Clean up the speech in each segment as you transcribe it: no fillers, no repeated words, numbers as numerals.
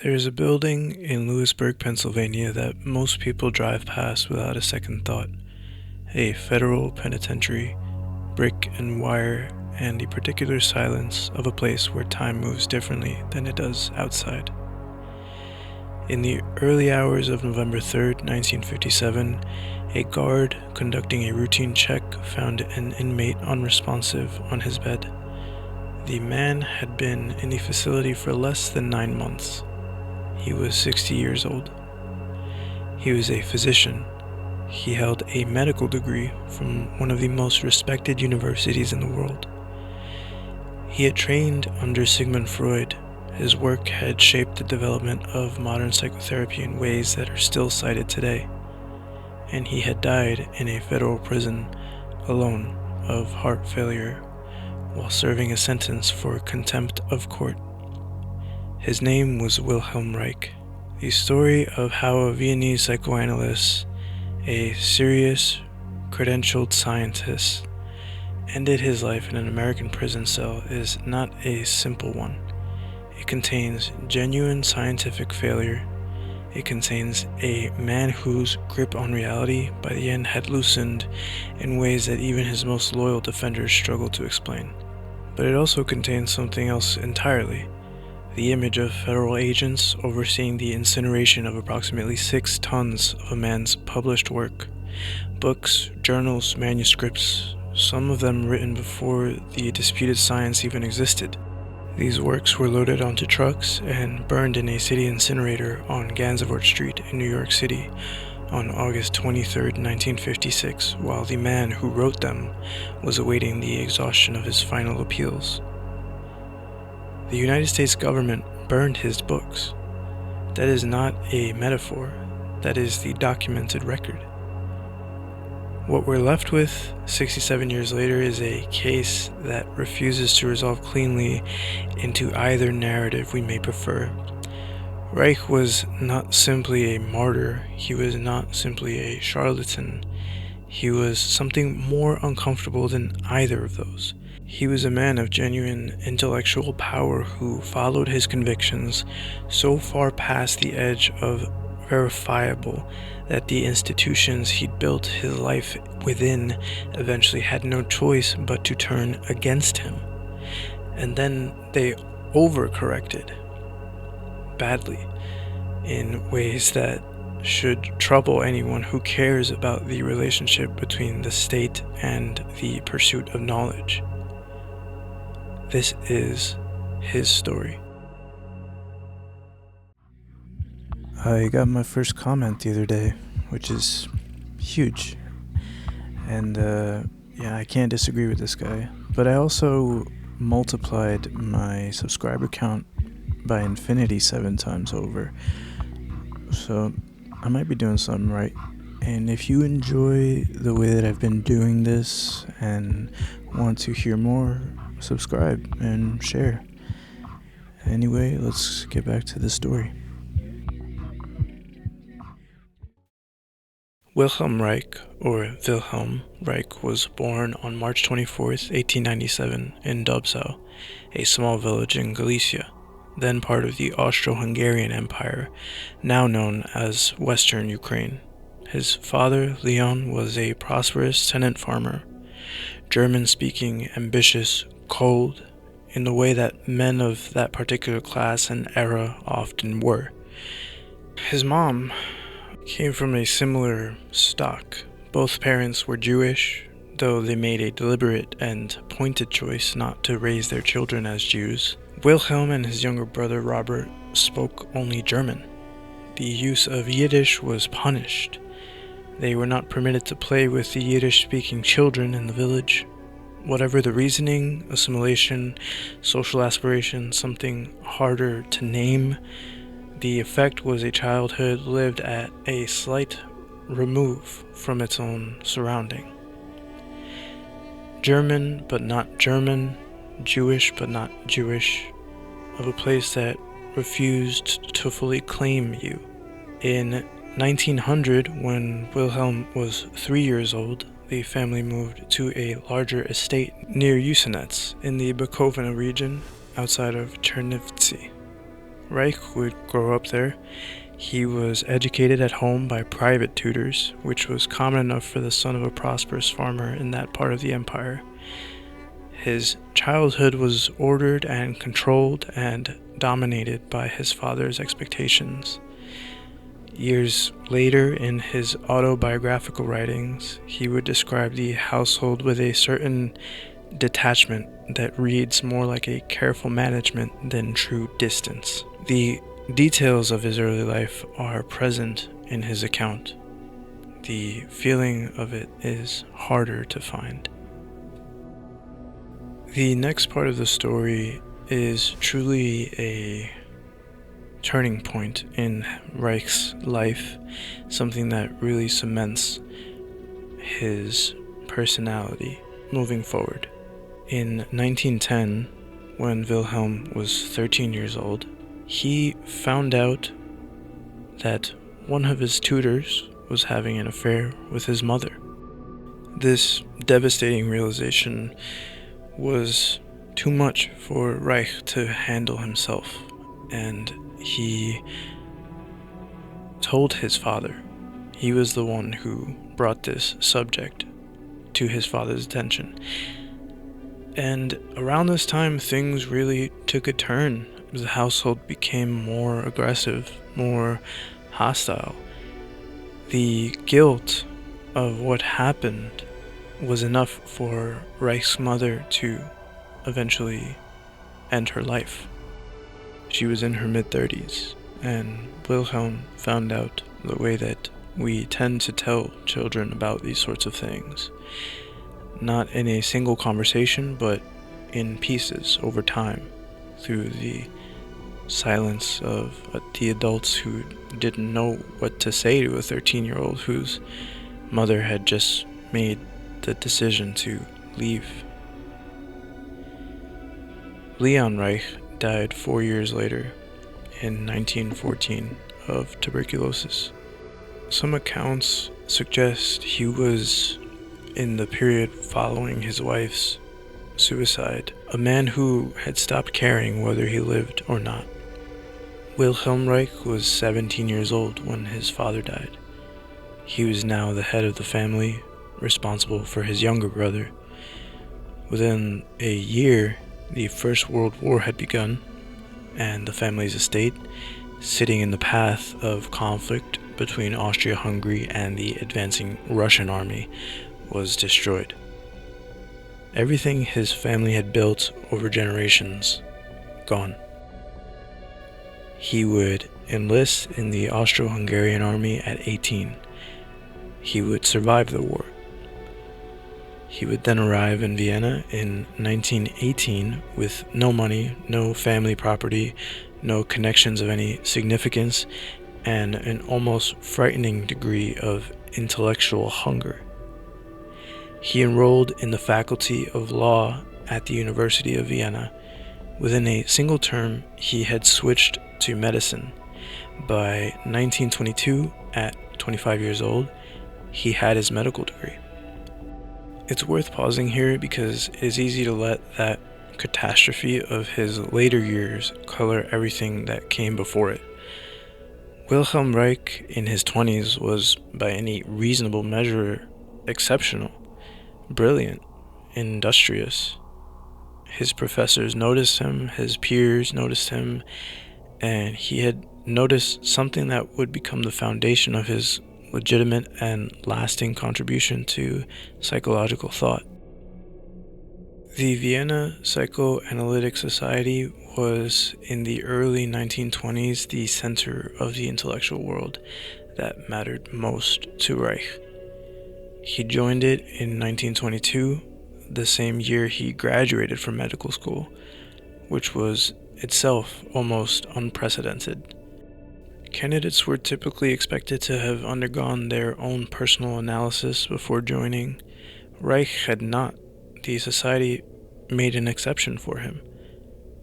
There's a building in Lewisburg, Pennsylvania that most people drive past without a second thought. A federal penitentiary, brick and wire, and the particular silence of a place where time moves differently than it does outside. In the early hours of November 3rd, 1957, a guard conducting a routine check found an inmate unresponsive on his bed. The man had been in the facility for less than 9 months. He was 60 years old. He was a physician. He held a medical degree from one of the most respected universities in the world. He had trained under Sigmund Freud. His work had shaped the development of modern psychotherapy in ways that are still cited today. And he had died in a federal prison, alone, of heart failure, while serving a sentence for contempt of court. His name was Wilhelm Reich. The story of how a Viennese psychoanalyst, a serious, credentialed scientist, ended his life in an American prison cell is not a simple one. It contains genuine scientific failure. It contains a man whose grip on reality by the end had loosened in ways that even his most loyal defenders struggled to explain. But it also contains something else entirely. The image of federal agents overseeing the incineration of approximately 6 tons of a man's published work. Books, journals, manuscripts, some of them written before the disputed science even existed. These works were loaded onto trucks and burned in a city incinerator on Gansevoort Street in New York City on August 23, 1956, while the man who wrote them was awaiting the exhaustion of his final appeals. The United States government burned his books. That is not a metaphor. That is the documented record. What we're left with 67 years later is a case that refuses to resolve cleanly into either narrative we may prefer. Reich was not simply a martyr. He was not simply a charlatan. He was something more uncomfortable than either of those. He was a man of genuine intellectual power who followed his convictions so far past the edge of verifiable that the institutions he'd built his life within eventually had no choice but to turn against him. And then they overcorrected badly in ways that should trouble anyone who cares about the relationship between the state and the pursuit of knowledge. This is his story. I got my first comment the other day, which is huge. And I can't disagree with this guy. But I also multiplied my subscriber count by infinity 7 times over. So I might be doing something right. And if you enjoy the way that I've been doing this and want to hear more, subscribe and share. Anyway, let's get back to the story. Wilhelm Reich, or Wilhelm Reich, was born on March 24th, 1897 in Dobzow, a small village in Galicia, then part of the Austro-Hungarian Empire, now known as Western Ukraine. His father, Leon, was a prosperous tenant farmer, German-speaking, ambitious, cold, in the way that men of that particular class and era often were. His mom came from a similar stock. Both parents were Jewish, though they made a deliberate and pointed choice not to raise their children as Jews. Wilhelm and his younger brother Robert spoke only German. The use of Yiddish was punished. They were not permitted to play with the Yiddish-speaking children in the village. Whatever the reasoning, assimilation, social aspiration, something harder to name, the effect was a childhood lived at a slight remove from its own surrounding. German but not German, Jewish but not Jewish, of a place that refused to fully claim you. In 1900, when Wilhelm was 3 years old, the family moved to a larger estate near Usenets in the Bukovina region outside of Chernivtsi. Reich would grow up there. He was educated at home by private tutors, which was common enough for the son of a prosperous farmer in that part of the empire. His childhood was ordered and controlled and dominated by his father's expectations. Years later, in his autobiographical writings, he would describe the household with a certain detachment that reads more like a careful management than true distance. The details of his early life are present in his account. The feeling of it is harder to find. The next part of the story is truly a turning point in Reich's life, something that really cements his personality moving forward. In 1910, when Wilhelm was 13 years old, he found out that one of his tutors was having an affair with his mother. This devastating realization was too much for Reich to handle himself, and he told his father. He was the one who brought this subject to his father's attention. And around this time, things really took a turn. The household became more aggressive, more hostile. The guilt of what happened was enough for Reich's mother to eventually end her life. She was in her mid-30s, and Wilhelm found out the way that we tend to tell children about these sorts of things. Not in a single conversation, but in pieces over time, through the silence of the adults who didn't know what to say to a 13-year-old whose mother had just made the decision to leave. Leon Reich died 4 years later, in 1914, of tuberculosis. Some accounts suggest he was in the period following his wife's suicide, a man who had stopped caring whether he lived or not. Wilhelm Reich was 17 years old when his father died. He was now the head of the family, responsible for his younger brother. Within a year, the First World War had begun, and the family's estate, sitting in the path of conflict between Austria-Hungary and the advancing Russian army, was destroyed. Everything his family had built over generations, gone. He would enlist in the Austro-Hungarian army at 18. He would survive the war. He would then arrive in Vienna in 1918 with no money, no family property, no connections of any significance, and an almost frightening degree of intellectual hunger. He enrolled in the faculty of law at the University of Vienna. Within a single term, he had switched to medicine. By 1922, at 25 years old, he had his medical degree. It's worth pausing here because it is easy to let that catastrophe of his later years color everything that came before it. Wilhelm Reich in his 20s was, by any reasonable measure, exceptional, brilliant, industrious. His professors noticed him, his peers noticed him, and he had noticed something that would become the foundation of his legitimate and lasting contribution to psychological thought. The Vienna Psychoanalytic Society was, in the early 1920s, the center of the intellectual world that mattered most to Reich. He joined it in 1922, the same year he graduated from medical school, which was itself almost unprecedented. Candidates were typically expected to have undergone their own personal analysis before joining. Reich had not. The society made an exception for him.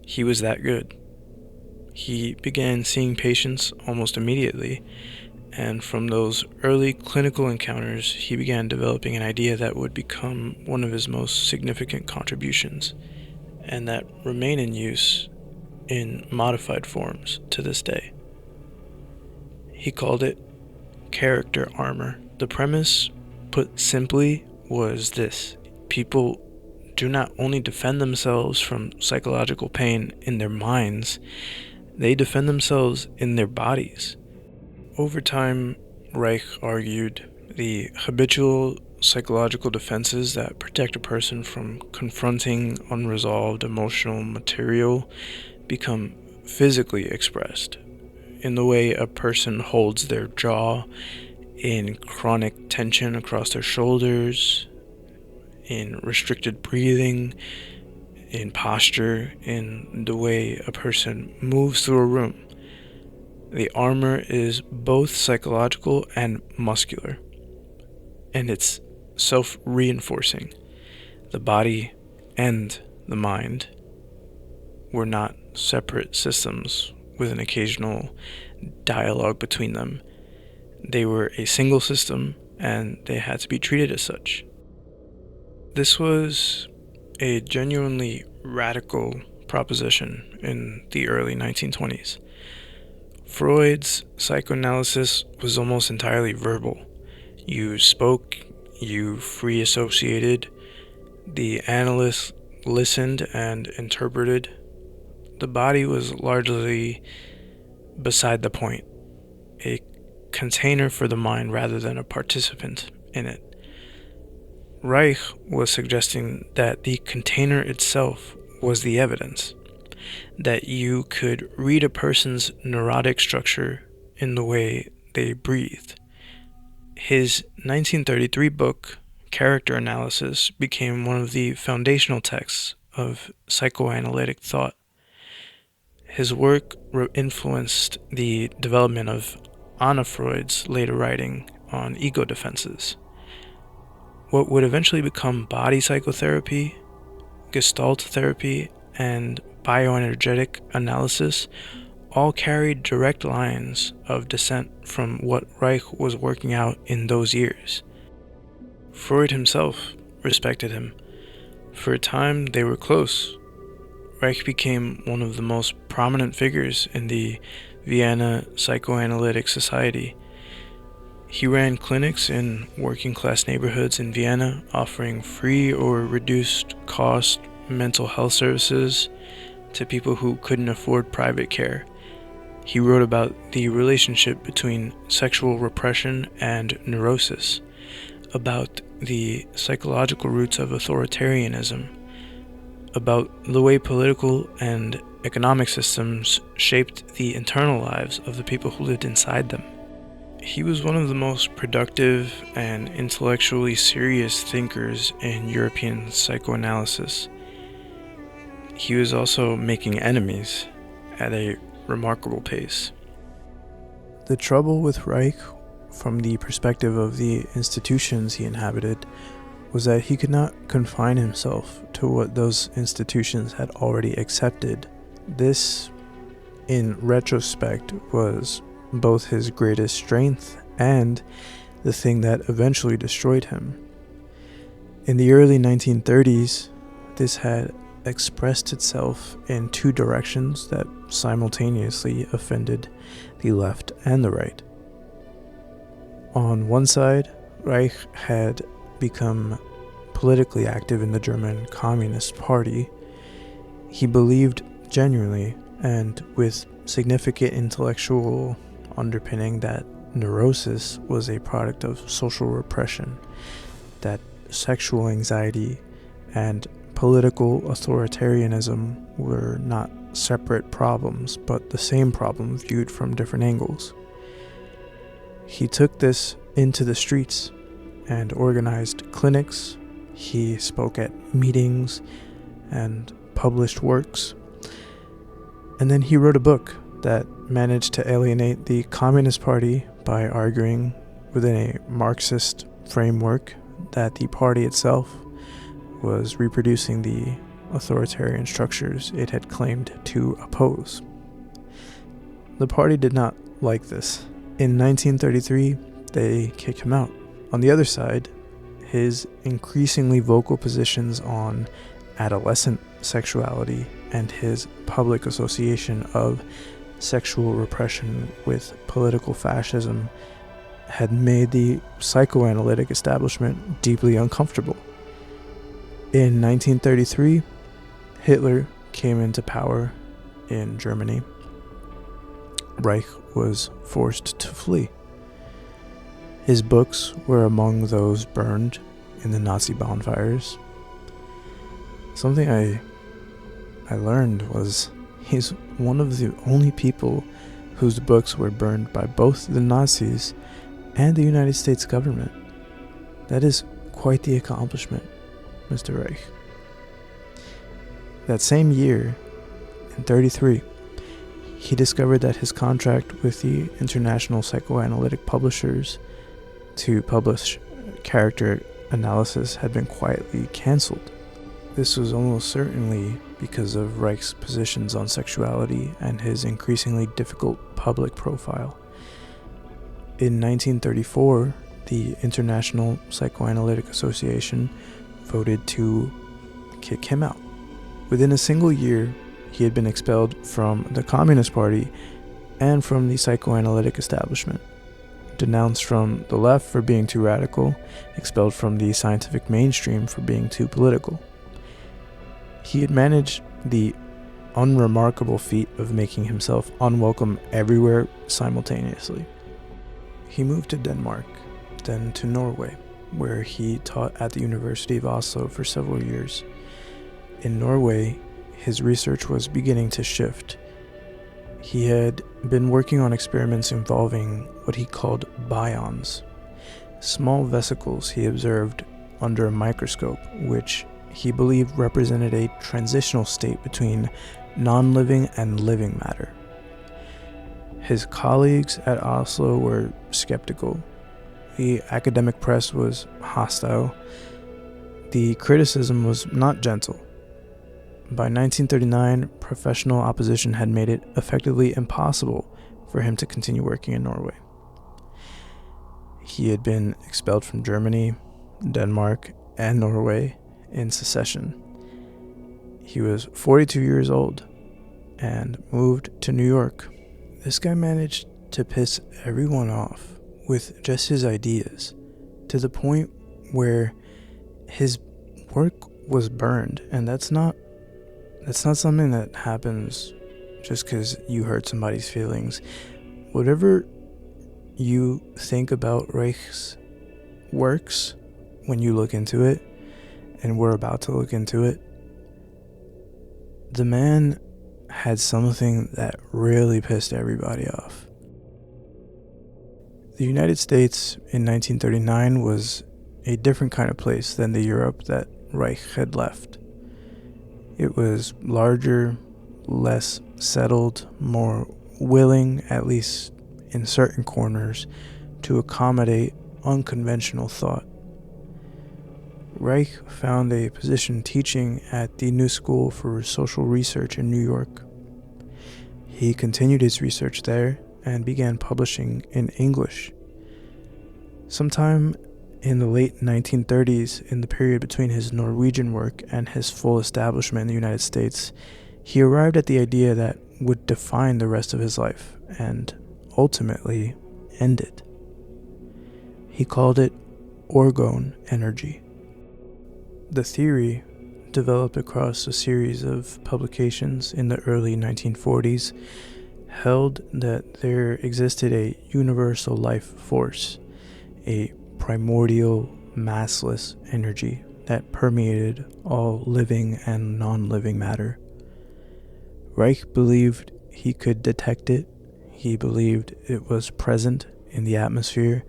He was that good. He began seeing patients almost immediately, and from those early clinical encounters, he began developing an idea that would become one of his most significant contributions, and that remained in use in modified forms to this day. He called it character armor. The premise, put simply, was this: people do not only defend themselves from psychological pain in their minds, they defend themselves in their bodies. Over time, Reich argued the habitual psychological defenses that protect a person from confronting unresolved emotional material become physically expressed in the way a person holds their jaw, in chronic tension across their shoulders, in restricted breathing, in posture, in the way a person moves through a room. The armor is both psychological and muscular, and it's self-reinforcing. The body and the mind were not separate systems with an occasional dialogue between them. They were a single system, and they had to be treated as such. This was a genuinely radical proposition in the early 1920s. Freud's psychoanalysis was almost entirely verbal. You spoke, you free associated, the analyst listened and interpreted. The body was largely beside the point, a container for the mind rather than a participant in it. Reich was suggesting that the container itself was the evidence, that you could read a person's neurotic structure in the way they breathed. His 1933 book, Character Analysis, became one of the foundational texts of psychoanalytic thought. His work influenced the development of Anna Freud's later writing on ego defenses. What would eventually become body psychotherapy, gestalt therapy, and bioenergetic analysis all carried direct lines of descent from what Reich was working out in those years. Freud himself respected him. For a time, they were close. Reich became one of the most prominent figures in the Vienna Psychoanalytic Society. He ran clinics in working-class neighborhoods in Vienna, offering free or reduced-cost mental health services to people who couldn't afford private care. He wrote about the relationship between sexual repression and neurosis, about the psychological roots of authoritarianism, about the way political and economic systems shaped the internal lives of the people who lived inside them. He was one of the most productive and intellectually serious thinkers in European psychoanalysis. He was also making enemies at a remarkable pace. The trouble with Reich, from the perspective of the institutions he inhabited, was that he could not confine himself to what those institutions had already accepted. This, in retrospect, was both his greatest strength and the thing that eventually destroyed him. In the early 1930s, this had expressed itself in two directions that simultaneously offended the left and the right. On one side, Reich had become politically active in the German Communist Party. He believed genuinely and with significant intellectual underpinning that neurosis was a product of social repression, that sexual anxiety and political authoritarianism were not separate problems, but the same problem viewed from different angles. He took this into the streets and organized clinics. He spoke at meetings and published works. And then he wrote a book that managed to alienate the Communist Party by arguing within a Marxist framework that the party itself was reproducing the authoritarian structures it had claimed to oppose. The party did not like this. In 1933, they kicked him out. On the other side, his increasingly vocal positions on adolescent sexuality and his public association of sexual repression with political fascism had made the psychoanalytic establishment deeply uncomfortable. In 1933, Hitler came into power in Germany. Reich was forced to flee. His books were among those burned in the Nazi bonfires. Something I learned was he's one of the only people whose books were burned by both the Nazis and the United States government. That is quite the accomplishment, Mr. Reich. That same year, in 1933, he discovered that his contract with the International Psychoanalytic Publishers to publish character analysis had been quietly cancelled. This was almost certainly because of Reich's positions on sexuality and his increasingly difficult public profile. In 1934, the International Psychoanalytic Association voted to kick him out. Within a single year, he had been expelled from the Communist Party and from the psychoanalytic establishment, denounced from the left for being too radical, expelled from the scientific mainstream for being too political. He had managed the unremarkable feat of making himself unwelcome everywhere simultaneously. He moved to Denmark, then to Norway, where he taught at the University of Oslo for several years. In Norway, his research was beginning to shift. He had been working on experiments involving what he called bions, small vesicles he observed under a microscope, which he believed represented a transitional state between non-living and living matter. His colleagues at Oslo were skeptical. The academic press was hostile. The criticism was not gentle. By 1939, professional opposition had made it effectively impossible for him to continue working in Norway. He had been expelled from Germany, Denmark, and Norway in succession. He was 42 years old and moved to New York. This guy managed to piss everyone off with just his ideas, to the point where his work was burned, and that's not something that happens just because you hurt somebody's feelings. Whatever you think about Reich's works when you look into it, and we're about to look into it, the man had something that really pissed everybody off. The United States in 1939 was a different kind of place than the Europe that Reich had left. It was larger, less settled, more willing, at least in certain corners, to accommodate unconventional thought. Reich found a position teaching at the New School for Social Research in New York. He continued his research there and began publishing in English. Sometime in the late 1930s, in the period between his Norwegian work and his full establishment in the United States, he arrived at the idea that would define the rest of his life and ultimately end it. He called it Orgone Energy. The theory, developed across a series of publications in the early 1940s, held that there existed a universal life force, a primordial, massless energy that permeated all living and non-living matter. Reich believed he could detect it. He believed it was present in the atmosphere,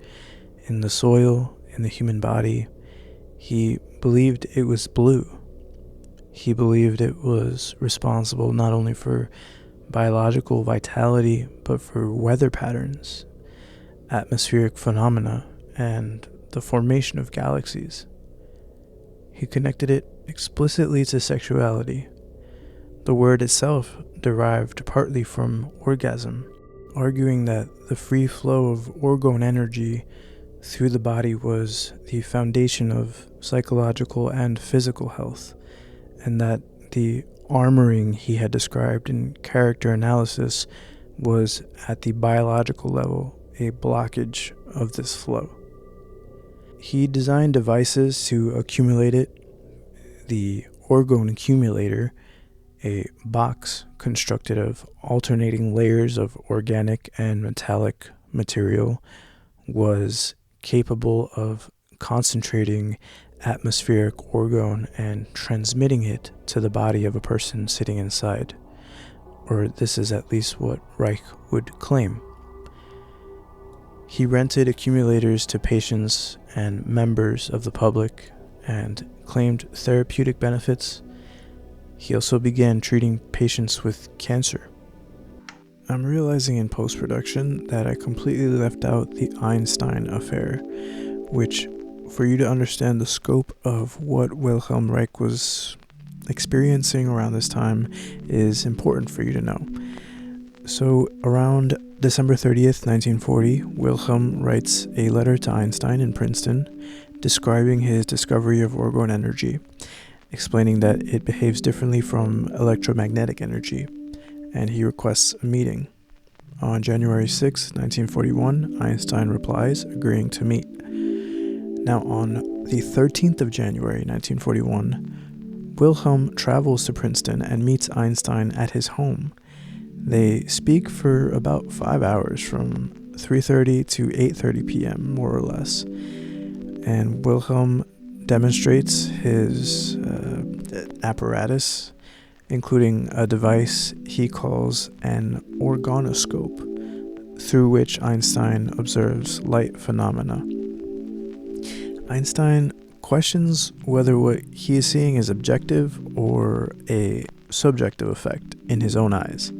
in the soil, in the human body. He believed it was blue. He believed it was responsible not only for biological vitality, but for weather patterns, atmospheric phenomena, and the formation of galaxies. He connected it explicitly to sexuality. The word itself derived partly from orgasm, arguing that the free flow of orgone energy through the body was the foundation of psychological and physical health, and that the armoring he had described in character analysis was at the biological level a blockage of this flow. He designed devices to accumulate it. The Orgone accumulator, a box constructed of alternating layers of organic and metallic material, was capable of concentrating atmospheric orgone and transmitting it to the body of a person sitting inside. Or this is at least what Reich would claim. He rented accumulators to patients and members of the public and claimed therapeutic benefits. He also began treating patients with cancer. I'm realizing in post-production that I completely left out the Einstein affair, which, for you to understand the scope of what Wilhelm Reich was experiencing around this time, is important for you to know. So, around December 30th, 1940, Wilhelm writes a letter to Einstein in Princeton describing his discovery of Orgone energy, explaining that it behaves differently from electromagnetic energy, and he requests a meeting. On January 6, 1941, Einstein replies, agreeing to meet. Now, on the 13th of January, 1941, Wilhelm travels to Princeton and meets Einstein at his home. They speak for about 5 hours, from 3:30 to 8:30 p.m., more or less. And Wilhelm demonstrates his apparatus, including a device he calls an orgonoscope, through which Einstein observes light phenomena. Einstein questions whether what he is seeing is objective or a subjective effect in his own eyes.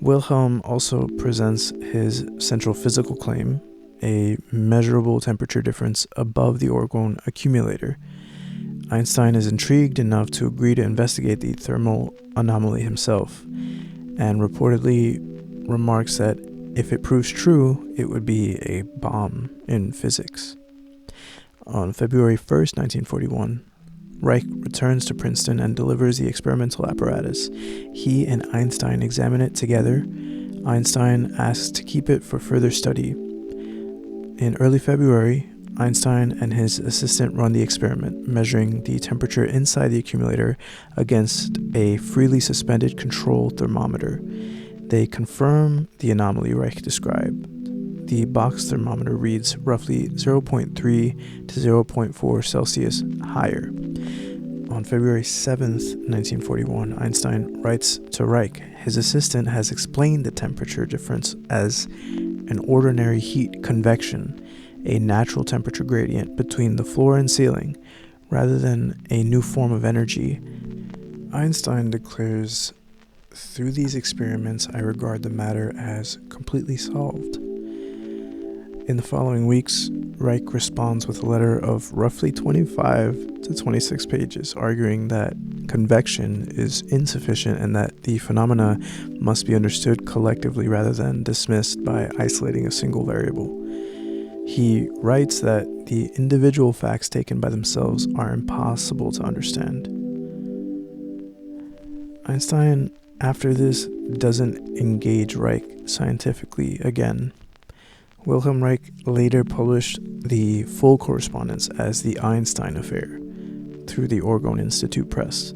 Wilhelm also presents his central physical claim, a measurable temperature difference above the Orgone accumulator. Einstein is intrigued enough to agree to investigate the thermal anomaly himself, and reportedly remarks that if it proves true, it would be a bomb in physics. On February 1st, 1941, Reich returns to Princeton and delivers the experimental apparatus. He and Einstein examine it together. Einstein asks to keep it for further study. In early February, Einstein and his assistant run the experiment, measuring the temperature inside the accumulator against a freely suspended control thermometer. They confirm the anomaly Reich described. The box thermometer reads roughly 0.3 to 0.4 Celsius higher. On February 7th, 1941, Einstein writes to Reich, his assistant has explained the temperature difference as an ordinary heat convection, a natural temperature gradient between the floor and ceiling, rather than a new form of energy. Einstein declares, through these experiments, I regard the matter as completely solved. In the following weeks, Reich responds with a letter of roughly 25 to 26 pages, arguing that convection is insufficient and that the phenomena must be understood collectively rather than dismissed by isolating a single variable. He writes that the individual facts taken by themselves are impossible to understand. Einstein, after this, doesn't engage Reich scientifically again. Wilhelm Reich later published the full correspondence as the Einstein Affair through the Orgone Institute Press,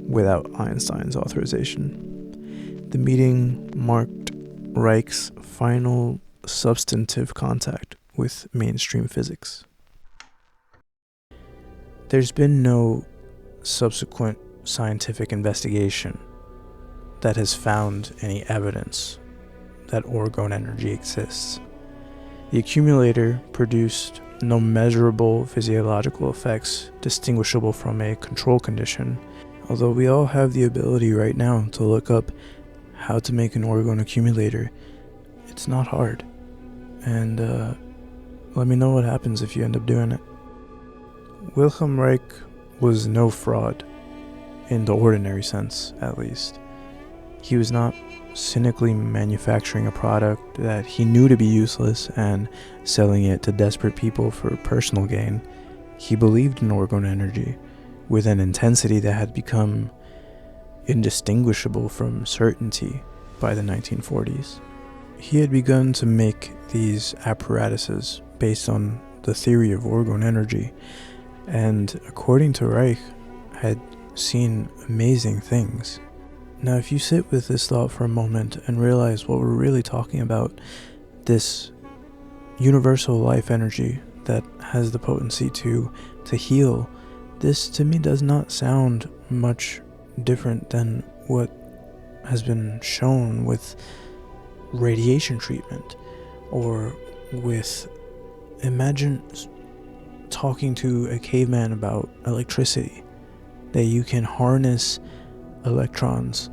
without Einstein's authorization. The meeting marked Reich's final substantive contact with mainstream physics. There's been no subsequent scientific investigation that has found any evidence that Orgone energy exists. The accumulator produced no measurable physiological effects distinguishable from a control condition, although we all have the ability right now to look up how to make an Orgone accumulator. It's not hard. And let me know what happens if you end up doing it. Wilhelm Reich was no fraud, in the ordinary sense, at least. He was not cynically manufacturing a product that he knew to be useless and selling it to desperate people for personal gain. He believed in Orgone energy with an intensity that had become indistinguishable from certainty by the 1940s. He had begun to make these apparatuses based on the theory of Orgone Energy, and according to Reich, had seen amazing things. Now, if you sit with this thought for a moment and realize what we're really talking about, this universal life energy that has the potency to heal, this to me does not sound much different than what has been shown with radiation treatment, or with, imagine talking to a caveman about electricity, that you can harness electrons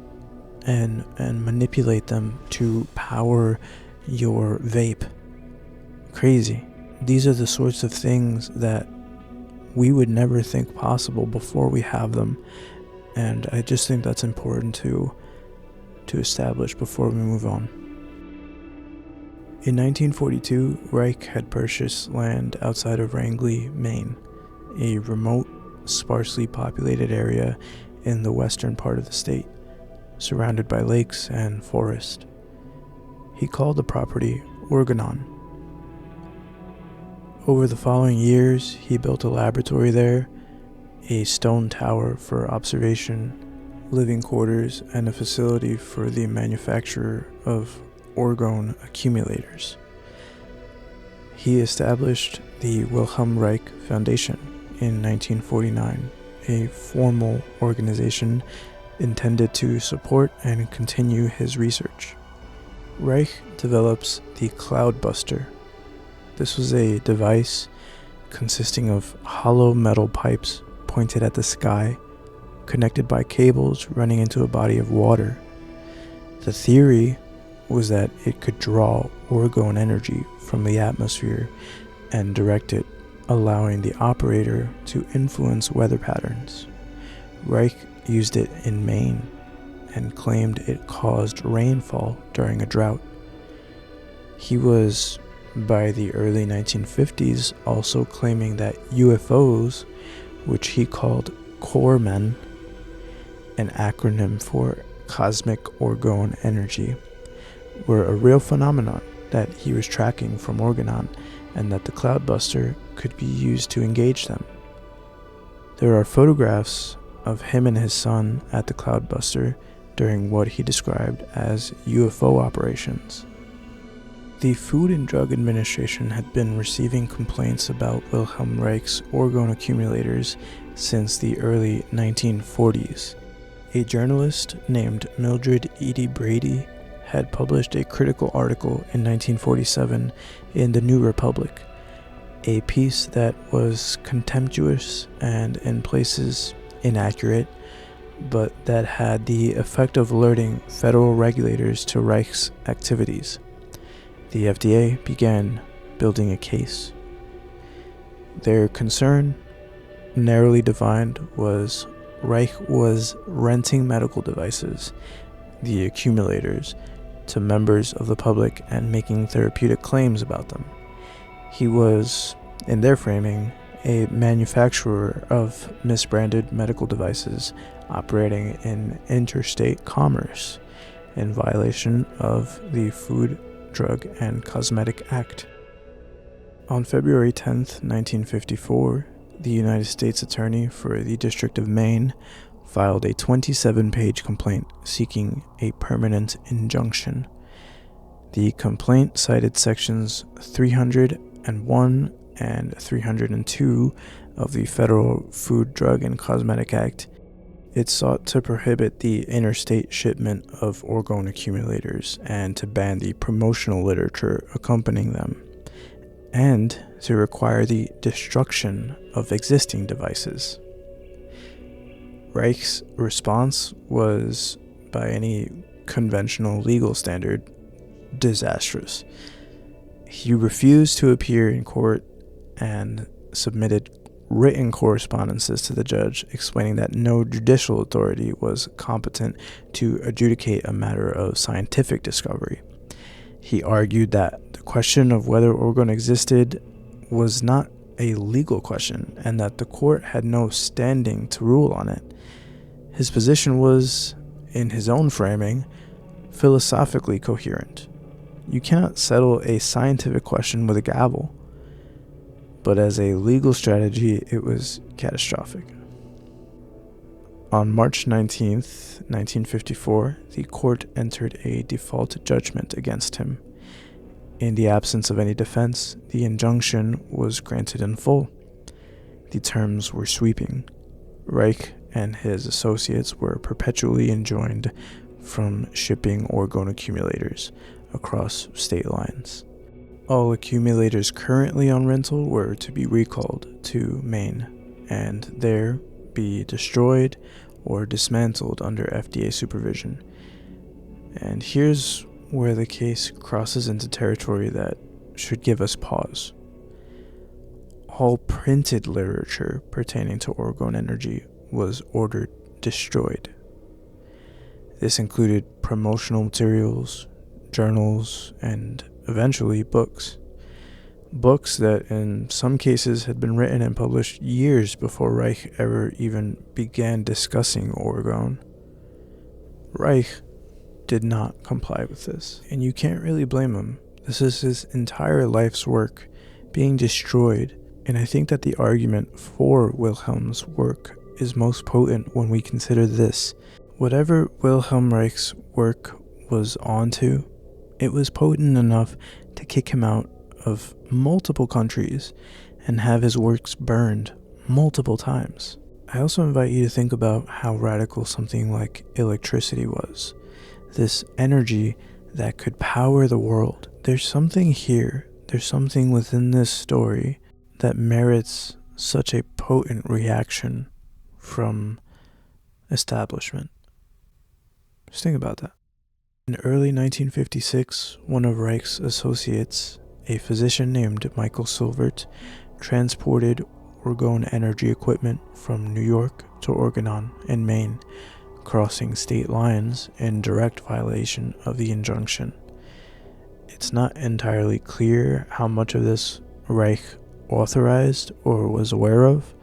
and manipulate them to power your vape. Crazy. These are the sorts of things that we would never think possible before we have them, and I just think that's important to establish before we move on. In 1942, Reich had purchased land outside of Rangeley, Maine, a remote, sparsely populated area in the western part of the state, surrounded by lakes and forest. He called the property Orgonon. Over the following years, he built a laboratory there, a stone tower for observation, living quarters, and a facility for the manufacture of Orgone accumulators. He established the Wilhelm Reich Foundation in 1949, a formal organization intended to support and continue his research. Reich develops the Cloudbuster. This was a device consisting of hollow metal pipes pointed at the sky, connected by cables running into a body of water. The theory was that it could draw Orgone energy from the atmosphere and direct it, allowing the operator to influence weather patterns. Reich used it in Maine and claimed it caused rainfall during a drought. He was, by the early 1950s, also claiming that UFOs, which he called Corpsmen, an acronym for Cosmic Orgone Energy, were a real phenomenon that he was tracking from Orgonon, and that the Cloudbuster could be used to engage them. There are photographs of him and his son at the Cloudbuster during what he described as UFO operations. The Food and Drug Administration had been receiving complaints about Wilhelm Reich's Orgone accumulators since the early 1940s. A journalist named Mildred Edie Brady had published a critical article in 1947 in the New Republic, a piece that was contemptuous and in places inaccurate, but that had the effect of alerting federal regulators to Reich's activities. The FDA began building a case. Their concern, narrowly defined, was Reich was renting medical devices, the accumulators, to members of the public and making therapeutic claims about them. He was, in their framing, a manufacturer of misbranded medical devices operating in interstate commerce in violation of the Food, Drug, and Cosmetic Act. On February 10, 1954, the United States Attorney for the District of Maine filed a 27-page complaint seeking a permanent injunction. The complaint cited sections 301 and 302 of the Federal Food, Drug, and Cosmetic Act. It sought to prohibit the interstate shipment of Orgone accumulators and to ban the promotional literature accompanying them, and to require the destruction of existing devices. Reich's response was, by any conventional legal standard, disastrous. He refused to appear in court and submitted written correspondences to the judge explaining that no judicial authority was competent to adjudicate a matter of scientific discovery. He argued that the question of whether Orgone existed was not a legal question and that the court had no standing to rule on it. His position was in his own framing, philosophically coherent. You cannot settle a scientific question with a gavel, but as a legal strategy, it was catastrophic. On March 19th, 1954, the court entered a default judgment against him. In the absence of any defense, the injunction was granted in full. The terms were sweeping. Reich and his associates were perpetually enjoined from shipping Orgone accumulators across state lines. All accumulators currently on rental were to be recalled to Maine and there be destroyed or dismantled under FDA supervision. And here's where the case crosses into territory that should give us pause. All printed literature pertaining to Orgone Energy was ordered destroyed. This included promotional materials, journals, and eventually books. Books that in some cases had been written and published years before Reich ever even began discussing Orgone. Reich did not comply with this, and you can't really blame him. This is his entire life's work being destroyed, and I think that the argument for Wilhelm's work is most potent when we consider this. Whatever Wilhelm Reich's work was onto, it was potent enough to kick him out of multiple countries and have his works burned multiple times. I also invite you to think about how radical something like electricity was. This energy that could power the world. There's something here, there's something within this story that merits such a potent reaction from establishment. Just think about that. In early 1956, one of Reich's associates, a physician named Michael Silvert, transported Orgone Energy equipment from New York to Orgonon in Maine, crossing state lines in direct violation of the injunction. It's not entirely clear how much of this Reich authorized or was aware of,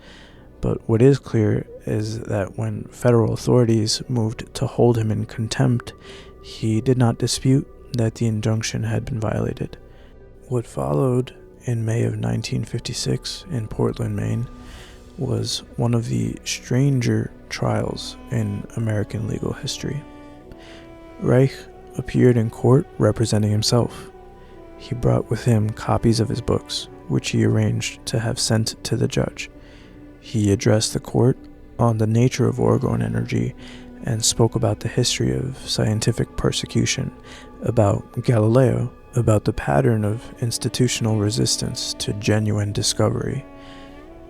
but what is clear is that when federal authorities moved to hold him in contempt, he did not dispute that the injunction had been violated. What followed in May of 1956 in Portland, Maine, was one of the stranger trials in American legal history. Reich appeared in court representing himself. He brought with him copies of his books, which he arranged to have sent to the judge. He addressed the court on the nature of Orgone Energy and spoke about the history of scientific persecution, about Galileo, about the pattern of institutional resistance to genuine discovery.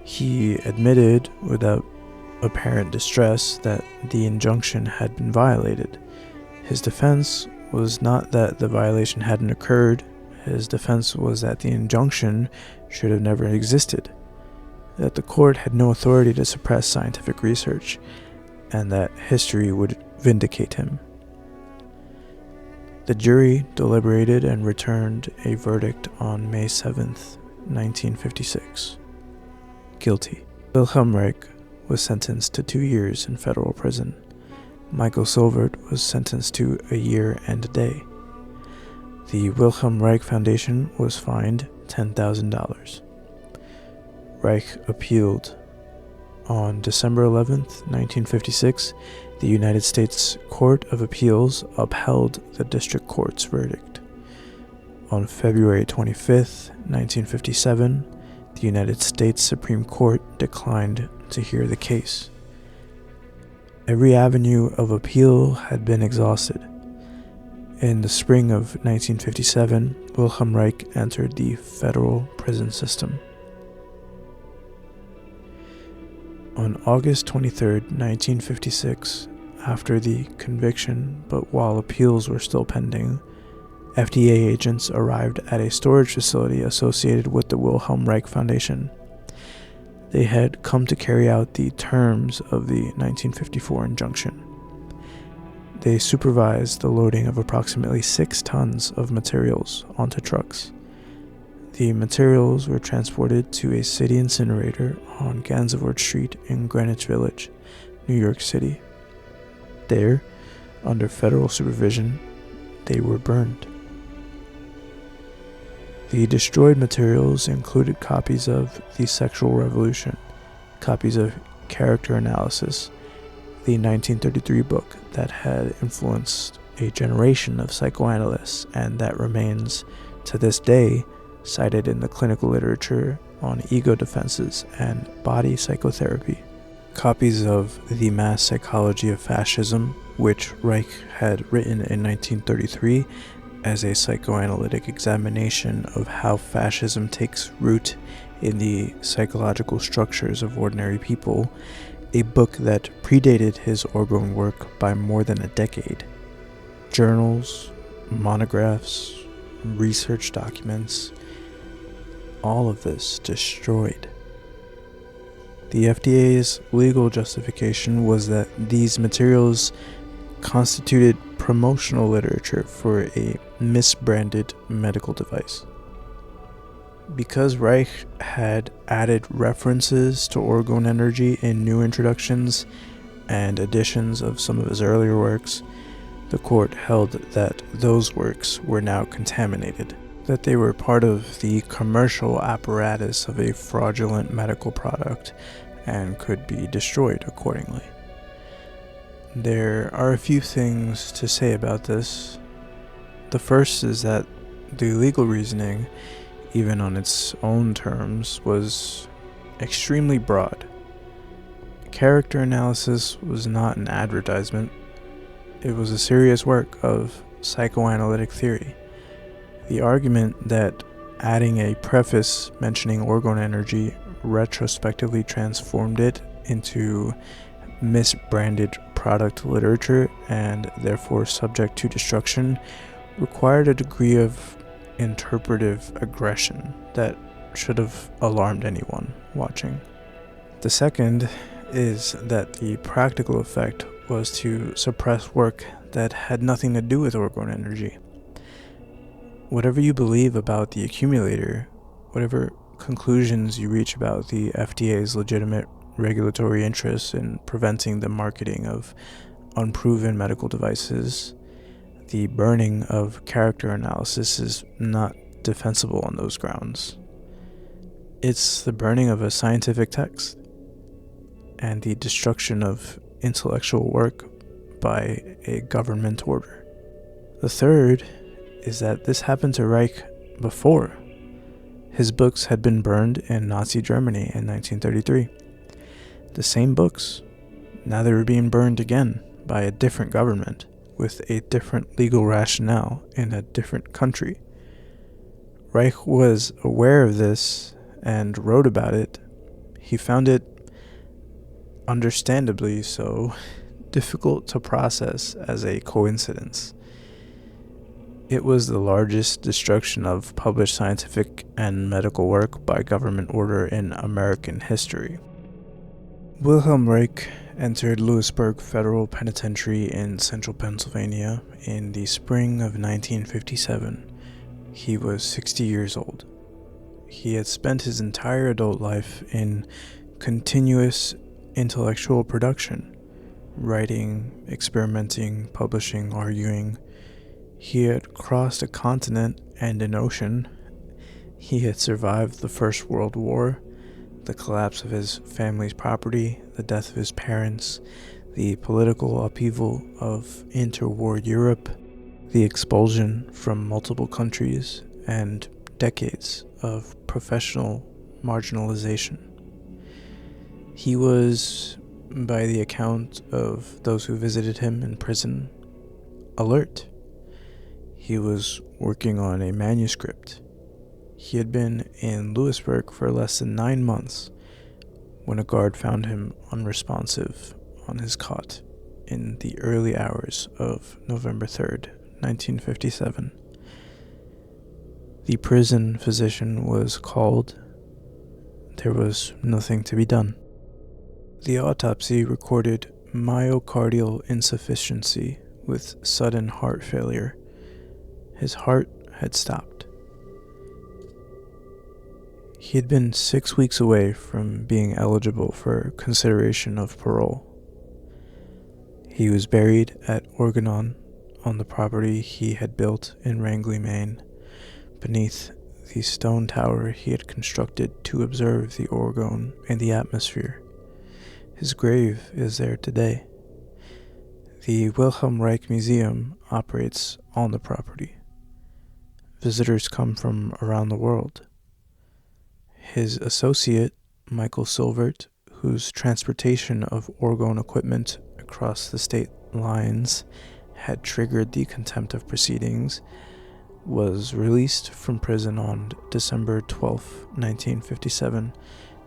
He admitted, without apparent distress, that the injunction had been violated. His defense was not that the violation hadn't occurred. His defense was that the injunction should have never existed, that the court had no authority to suppress scientific research, and that history would vindicate him. The jury deliberated and returned a verdict on May 7th, 1956. Guilty. Wilhelm Reich was sentenced to 2 years in federal prison. Michael Silvert was sentenced to a year and a day. The Wilhelm Reich Foundation was fined $10,000. Reich appealed. On December 11th, 1956, the United States Court of Appeals upheld the district court's verdict. On February 25th, 1957, the United States Supreme Court declined to hear the case. Every avenue of appeal had been exhausted. In the spring of 1957, Wilhelm Reich entered the federal prison system. On August 23, 1956, after the conviction, but while appeals were still pending, FDA agents arrived at a storage facility associated with the Wilhelm Reich Foundation. They had come to carry out the terms of the 1954 injunction. They supervised the loading of approximately 6 tons of materials onto trucks. The materials were transported to a city incinerator on Gansevoort Street in Greenwich Village, New York City. There, Under federal supervision, they were burned. The destroyed materials included copies of The Sexual Revolution, copies of Character Analysis, the 1933 book that had influenced a generation of psychoanalysts and that remains, to this day, cited in the clinical literature on ego defenses and body psychotherapy. Copies of The Mass Psychology of Fascism, which Reich had written in 1933 as a psychoanalytic examination of how fascism takes root in the psychological structures of ordinary people, a book that predated his Orgone work by more than a decade. Journals, monographs, research documents, all of this destroyed. The FDA's legal justification was that these materials constituted promotional literature for a misbranded medical device. Because Reich had added references to Orgone Energy in new introductions and editions of some of his earlier works, the court held that those works were now contaminated, that they were part of the commercial apparatus of a fraudulent medical product and could be destroyed accordingly. There are a few things to say about this. The first is that the legal reasoning, even on its own terms, was extremely broad. Character analysis was not an advertisement. It was a serious work of psychoanalytic theory. The argument that adding a preface mentioning Orgone Energy retrospectively transformed it into misbranded product literature and therefore subject to destruction required a degree of interpretive aggression that should have alarmed anyone watching. The second is that the practical effect was to suppress work that had nothing to do with Orgone Energy. Whatever you believe about the accumulator, whatever conclusions you reach about the FDA's legitimate regulatory interests in preventing the marketing of unproven medical devices, the burning of character analysis is not defensible on those grounds. It's the burning of a scientific text and the destruction of intellectual work by a government order. The third is that this happened to Reich before. His books had been burned in Nazi Germany in 1933. The same books, now they were being burned again by a different government with a different legal rationale in a different country. Reich was aware of this and wrote about it. He found it, understandably so, difficult to process as a coincidence. It was the largest destruction of published scientific and medical work by government order in American history. Wilhelm Reich entered Lewisburg Federal Penitentiary in central Pennsylvania in the spring of 1957. He was 60 years old. He had spent his entire adult life in continuous intellectual production, writing, experimenting, publishing, arguing. He had crossed a continent and an ocean. He had survived the First World War, the collapse of his family's property, the death of his parents, the political upheaval of interwar Europe, the expulsion from multiple countries, and decades of professional marginalization. He was, by the account of those who visited him in prison, alert. He was working on a manuscript. He had been in Lewisburg for less than 9 months when a guard found him unresponsive on his cot in the early hours of November 3rd, 1957. The prison physician was called. There was nothing to be done. The autopsy recorded myocardial insufficiency with sudden heart failure. His heart had stopped. He had been 6 weeks away from being eligible for consideration of parole. He was buried at Orgonon on the property he had built in Rangeley, Maine, beneath the stone tower he had constructed to observe the orgone in the atmosphere. His grave is there today. The Wilhelm Reich Museum operates on the property. Visitors come from around the world. His associate, Michael Silvert, whose transportation of orgone equipment across the state lines had triggered the contempt of proceedings, was released from prison on December 12, 1957,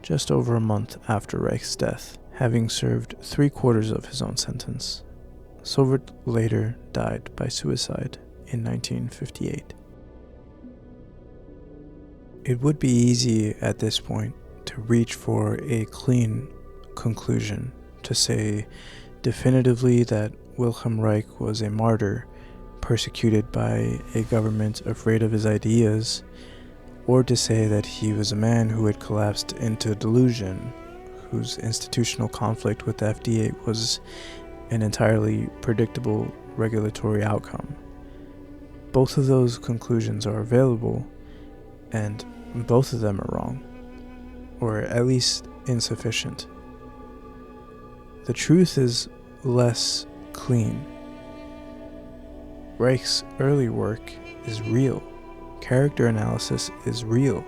just over a month after Reich's death, having served 3/4 of his own sentence. Silvert later died by suicide in 1958. It would be easy at this point to reach for a clean conclusion, to say definitively that Wilhelm Reich was a martyr, persecuted by a government afraid of his ideas, or to say that he was a man who had collapsed into delusion, whose institutional conflict with the FDA was an entirely predictable regulatory outcome. Both of those conclusions are available, and both of them are wrong, or at least insufficient. The truth is less clean. Reich's early work is real. Character analysis is real.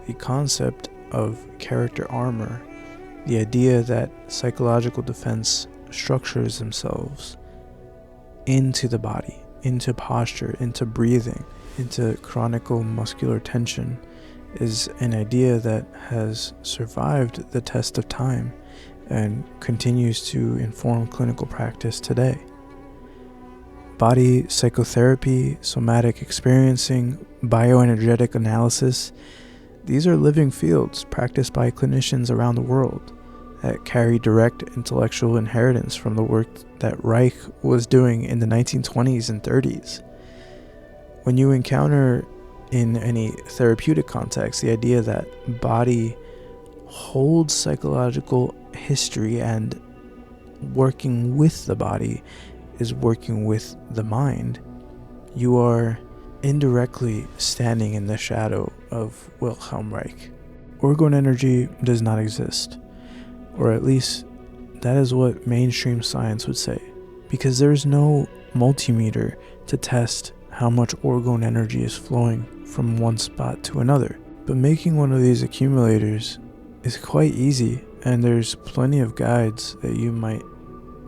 The concept of character armor, the idea that psychological defense structures themselves into the body, into posture, into breathing, into chronic muscular tension, is an idea that has survived the test of time and continues to inform clinical practice today. Body psychotherapy, somatic experiencing, bioenergetic analysis, these are living fields practiced by clinicians around the world that carry direct intellectual inheritance from the work that Reich was doing in the 1920s and 30s. When you encounter in any therapeutic context the idea that body holds psychological history and working with the body is working with the mind, you are indirectly standing in the shadow of Wilhelm Reich. Orgone energy does not exist, or at least that is what mainstream science would say, because there is no multimeter to test how much orgone energy is flowing from one spot to another. But making one of these accumulators is quite easy, and there's plenty of guides that you might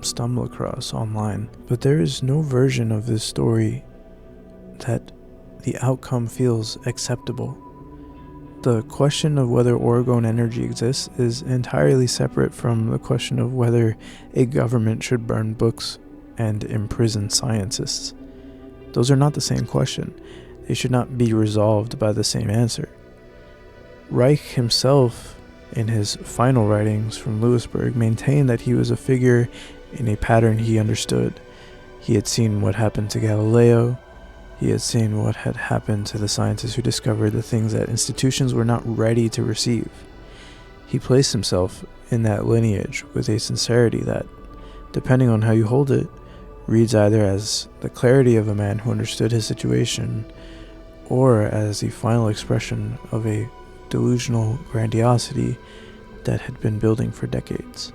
stumble across online. But there is no version of this story that the outcome feels acceptable. The question of whether orgone energy exists is entirely separate from the question of whether a government should burn books and imprison scientists. Those are not the same question. They should not be resolved by the same answer. Reich himself, in his final writings from Lewisburg, maintained that he was a figure in a pattern he understood. He had seen what happened to Galileo. He had seen what had happened to the scientists who discovered the things that institutions were not ready to receive. He placed himself in that lineage with a sincerity that, depending on how you hold it, reads either as the clarity of a man who understood his situation, or as the final expression of a delusional grandiosity that had been building for decades.